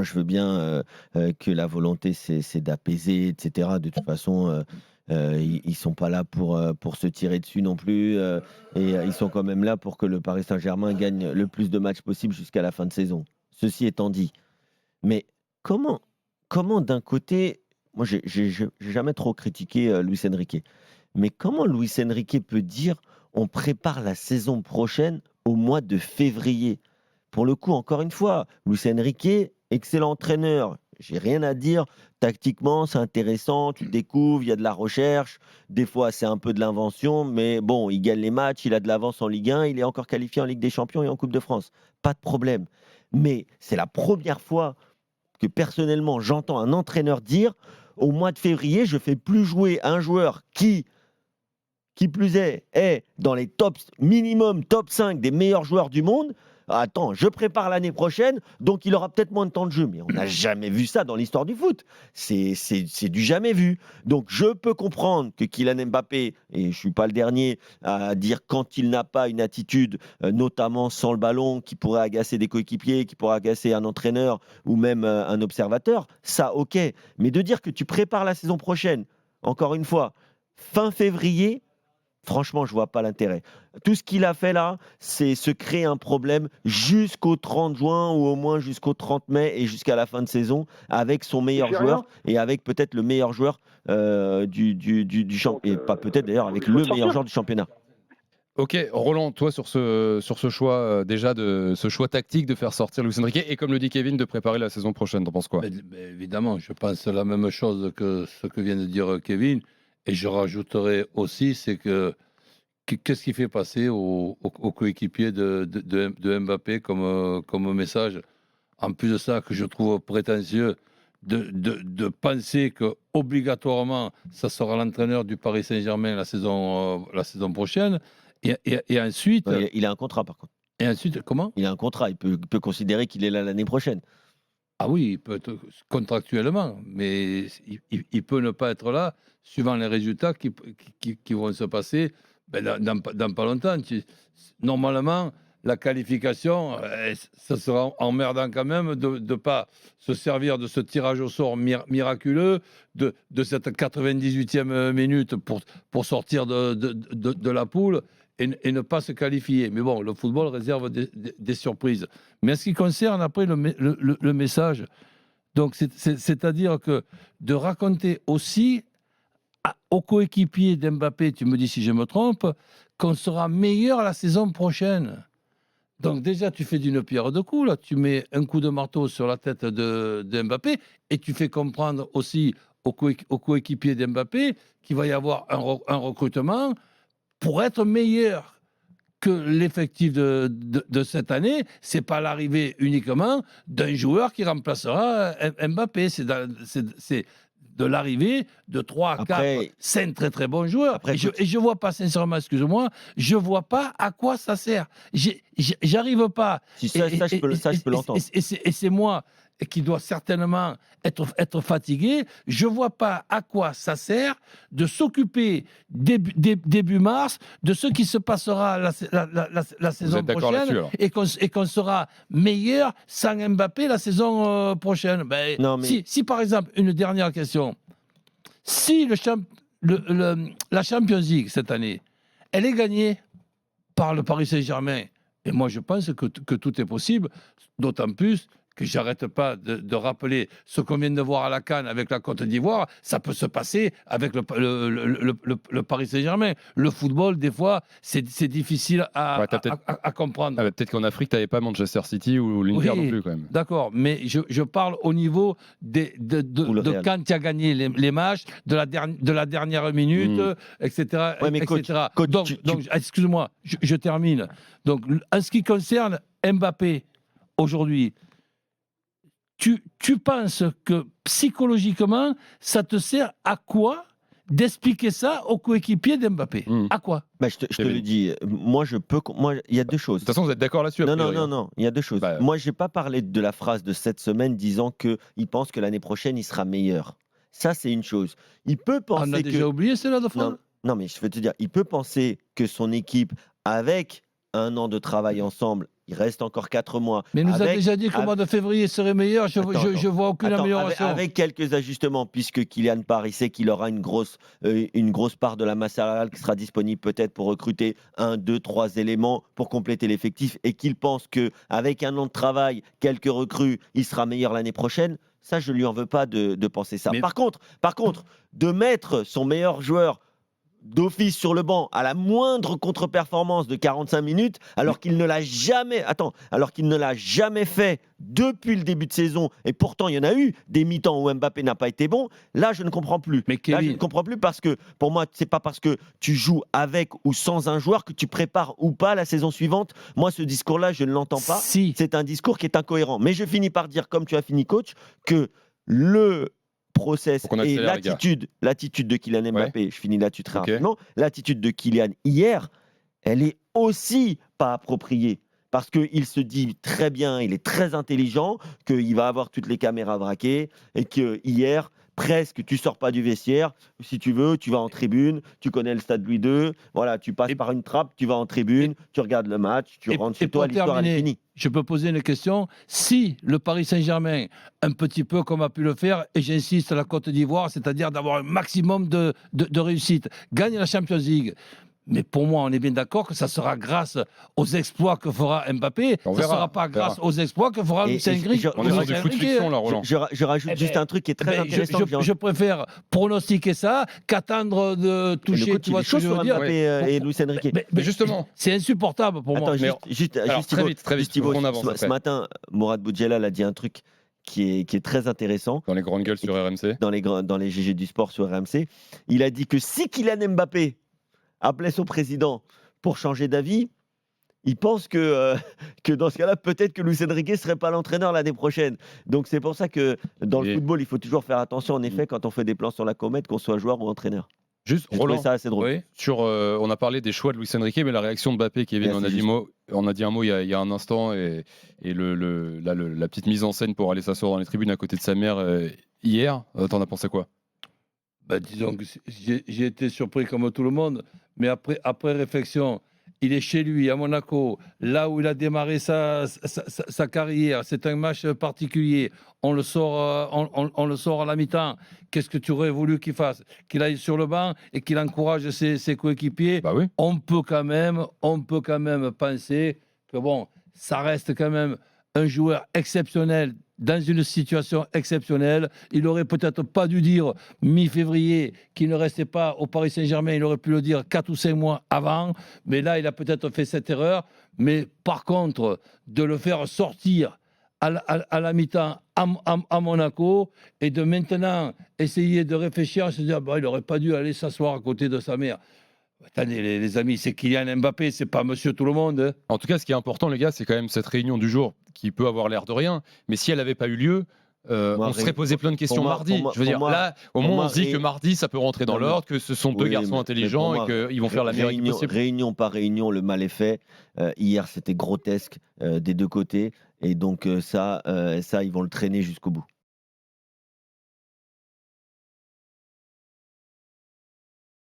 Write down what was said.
moi, je veux bien que la volonté, c'est d'apaiser, etc. De toute façon, ils sont pas là pour se tirer dessus non plus. Ils sont quand même là pour que le Paris Saint-Germain gagne le plus de matchs possible jusqu'à la fin de saison. Ceci étant dit, mais comment, comment d'un côté, moi, j'ai jamais trop critiqué Luis Enrique, mais comment Luis Enrique peut dire on prépare la saison prochaine au mois de février? Pour le coup, encore une fois, Luis Enrique, excellent entraîneur. J'ai rien à dire. Tactiquement, c'est intéressant. Tu découvres, il y a de la recherche. Des fois, c'est un peu de l'invention. Mais bon, il gagne les matchs. Il a de l'avance en Ligue 1. Il est encore qualifié en Ligue des Champions et en Coupe de France. Pas de problème. Mais c'est la première fois que personnellement, j'entends un entraîneur dire au mois de février, je fais plus jouer un joueur qui plus est dans les tops, minimum top 5 des meilleurs joueurs du monde. Attends, je prépare l'année prochaine, donc il aura peut-être moins de temps de jeu. Mais on n'a jamais vu ça dans l'histoire du foot. C'est du jamais vu. Donc je peux comprendre que Kylian Mbappé, et je ne suis pas le dernier à dire quand il n'a pas une attitude, notamment sans le ballon, qui pourrait agacer des coéquipiers, qui pourrait agacer un entraîneur ou même un observateur, ça ok. Mais de dire que tu prépares la saison prochaine, encore une fois, fin février, franchement, je vois pas l'intérêt. Tout ce qu'il a fait là, c'est se créer un problème jusqu'au 30 juin ou au moins jusqu'au 30 mai et jusqu'à la fin de saison avec son meilleur J'ai joueur rien. et avec peut-être le meilleur joueur du championnat. Et pas peut-être d'ailleurs avec Il faut le le meilleur sortir. joueur du championnat. Ok, Roland, toi sur ce choix déjà de ce choix tactique de faire sortir Luis Enrique et comme le dit Kevin de préparer la saison prochaine, t'en penses quoi? Mais évidemment, je pense la même chose que ce que vient de dire Kevin. Et je rajouterai aussi, c'est que qu'est-ce qui fait passer aux coéquipiers de Mbappé comme message? En plus de ça, que je trouve prétentieux de penser que obligatoirement ça sera l'entraîneur du Paris Saint-Germain la saison prochaine. Et ensuite, Ouais, il a un contrat par contre. comment? Il a un contrat. Il peut considérer qu'il est là l'année prochaine. Ah oui, il peut être contractuellement, mais il peut ne pas être là suivant les résultats qui vont se passer dans pas longtemps. Normalement, la qualification, ça sera emmerdant quand même de ne pas se servir de ce tirage au sort miraculeux, de cette 98e minute pour sortir de la poule et ne pas se qualifier. Mais bon, le football réserve des surprises. Mais en ce qui concerne après le message, donc c'est-à-dire que de raconter aussi aux coéquipiers d'Mbappé, tu me dis si je me trompe, qu'on sera meilleur la saison prochaine. Donc déjà, tu fais d'une pierre deux coups, là. Tu mets un coup de marteau sur la tête de Mbappé et tu fais comprendre aussi aux coéquipiers d'Mbappé qu'il va y avoir un recrutement pour être meilleur que l'effectif de cette année. C'est pas l'arrivée uniquement d'un joueur qui remplacera Mbappé. C'est de l'arrivée de 3, 4, 5 très très bons joueurs. Et je vois pas, sincèrement, excuse-moi, je vois pas à quoi ça sert. J'arrive pas. Si ça, je peux l'entendre. Et c'est moi qui dois certainement être fatigué. Je vois pas à quoi ça sert de s'occuper début mars de ce qui se passera la saison prochaine et qu'on sera meilleur sans Mbappé la saison prochaine. Ben, Non, mais... si par exemple, une dernière question, si la Champions League cette année, elle est gagnée par le Paris Saint-Germain, et moi je pense que tout est possible, d'autant plus que j'arrête pas de rappeler ce qu'on vient de voir à la CAN avec la Côte d'Ivoire, ça peut se passer avec le Paris Saint-Germain. Le football, des fois, c'est difficile à comprendre. Ah, peut-être qu'en Afrique, tu n'avais pas Manchester City ou l'Inter non plus, quand même. D'accord, mais je parle au niveau de quand tu as gagné les matchs, de la dernière minute, etc. Ouais, mais etc. Coach, donc excuse-moi, je termine. Donc, en ce qui concerne Mbappé, aujourd'hui, tu penses que psychologiquement, ça te sert à quoi d'expliquer ça aux coéquipiers d'Mbappé? À quoi? Bah, je te le dis, moi, il y a deux choses. De toute façon, vous êtes d'accord là-dessus? Non, il y a deux choses. Bah, moi, je n'ai pas parlé de la phrase de cette semaine disant qu'il pense que l'année prochaine, il sera meilleur. Ça, c'est une chose. Il peut penser on a déjà oublié celle-là de phrase? Non, mais je veux te dire, il peut penser que son équipe, avec un an de travail ensemble, Il reste encore 4 mois. Mais il nous a déjà dit que le mois de février serait meilleur. Je vois aucune amélioration. Avec quelques ajustements, puisque Kylian Parr, il sait qu'il aura une grosse part de la masse salariale qui sera disponible peut-être pour recruter 1, 2, 3 éléments pour compléter l'effectif et qu'il pense qu'avec un an de travail, quelques recrues, il sera meilleur l'année prochaine. Ça, je ne lui en veux pas de penser ça. Mais... Par contre, de mettre son meilleur joueur d'office sur le banc à la moindre contre-performance de 45 minutes, alors qu'il ne l'a jamais fait depuis le début de saison, et pourtant il y en a eu des mi-temps où Mbappé n'a pas été bon, là je ne comprends plus. Mais Kevin... Là je ne comprends plus parce que pour moi, c'est pas parce que tu joues avec ou sans un joueur que tu prépares ou pas la saison suivante. Moi, ce discours-là, je ne l'entends pas. Si. C'est un discours qui est incohérent. Mais je finis par dire, comme tu as fini, coach, que le process et l'attitude de Kylian Mbappé, je finis là-dessus très rapidement, l'attitude de Kylian hier, elle est aussi pas appropriée. Parce qu'il se dit très bien, il est très intelligent, qu'il va avoir toutes les caméras braquées et que hier, presque, tu sors pas du vestiaire. Si tu veux, tu vas en tribune, tu connais le stade Louis II, voilà, tu passes par une trappe, tu vas en tribune, tu regardes le match, tu rentres chez toi, l'histoire elle est finie. Je peux poser une question. Si le Paris Saint-Germain, un petit peu comme a pu le faire, et j'insiste, la Côte d'Ivoire, c'est-à-dire d'avoir un maximum de réussite, gagne la Champions League. Mais pour moi, on est bien d'accord que ça sera grâce aux exploits que fera Mbappé. Ça ne sera pas grâce aux exploits que fera Lucien Enrique. On est dans du foot fiction, là, Roland. Je rajoute juste un truc qui est très intéressant. Je préfère pronostiquer ça qu'attendre de toucher. Tu vois ce que je veux dire et Lucien Enrique. Mais justement, c'est insupportable pour moi. Juste très vite, Thibaut, on avance. Ce matin, Mourad Boudjela a dit un truc qui est très intéressant. Dans les grandes gueules sur RMC. Dans les GG du sport sur RMC. Il a dit que si Kylian Mbappé appelait son président pour changer d'avis, il pense que dans ce cas-là, peut-être que Luis Enrique ne serait pas l'entraîneur l'année prochaine. Donc c'est pour ça que dans le football, il faut toujours faire attention, en effet, quand on fait des plans sur la comète, qu'on soit joueur ou entraîneur. Juste, Roland, ça assez drôle. Oui. On a parlé des choix de Luis Enrique, mais la réaction de Mbappé, Kevin, on a dit un mot il y a un instant, et la petite mise en scène pour aller s'asseoir dans les tribunes à côté de sa mère hier, t'en as pensé quoi? Disons que j'ai été surpris comme tout le monde, mais après réflexion, il est chez lui à Monaco, là où il a démarré sa carrière. C'est un match particulier. On le sort à la mi-temps. Qu'est-ce que tu aurais voulu qu'il fasse? Qu'il aille sur le banc et qu'il encourage ses coéquipiers. Bah oui. On peut quand même penser que bon, ça reste quand même un joueur exceptionnel dans une situation exceptionnelle. Il n'aurait peut-être pas dû dire mi-février qu'il ne restait pas au Paris Saint-Germain. Il aurait pu le dire 4 ou 5 mois avant. Mais là, il a peut-être fait cette erreur. Mais par contre, de le faire sortir à la mi-temps à Monaco et de maintenant essayer de réfléchir, se dire il n'aurait pas dû aller s'asseoir à côté de sa mère. Attendez, les amis, c'est Kylian Mbappé, c'est pas monsieur tout le monde. Hein. En tout cas, ce qui est important, les gars, c'est quand même cette réunion du jour qui peut avoir l'air de rien, mais si elle n'avait pas eu lieu, on serait posé plein de questions mardi. Je veux dire, là, au moins, on se dit que mardi, ça peut rentrer dans l'ordre, que ce sont deux garçons intelligents et qu'ils vont faire la meilleure équipe possible. Réunion par réunion, le mal est fait. Hier, c'était grotesque des deux côtés, et donc ça, ils vont le traîner jusqu'au bout.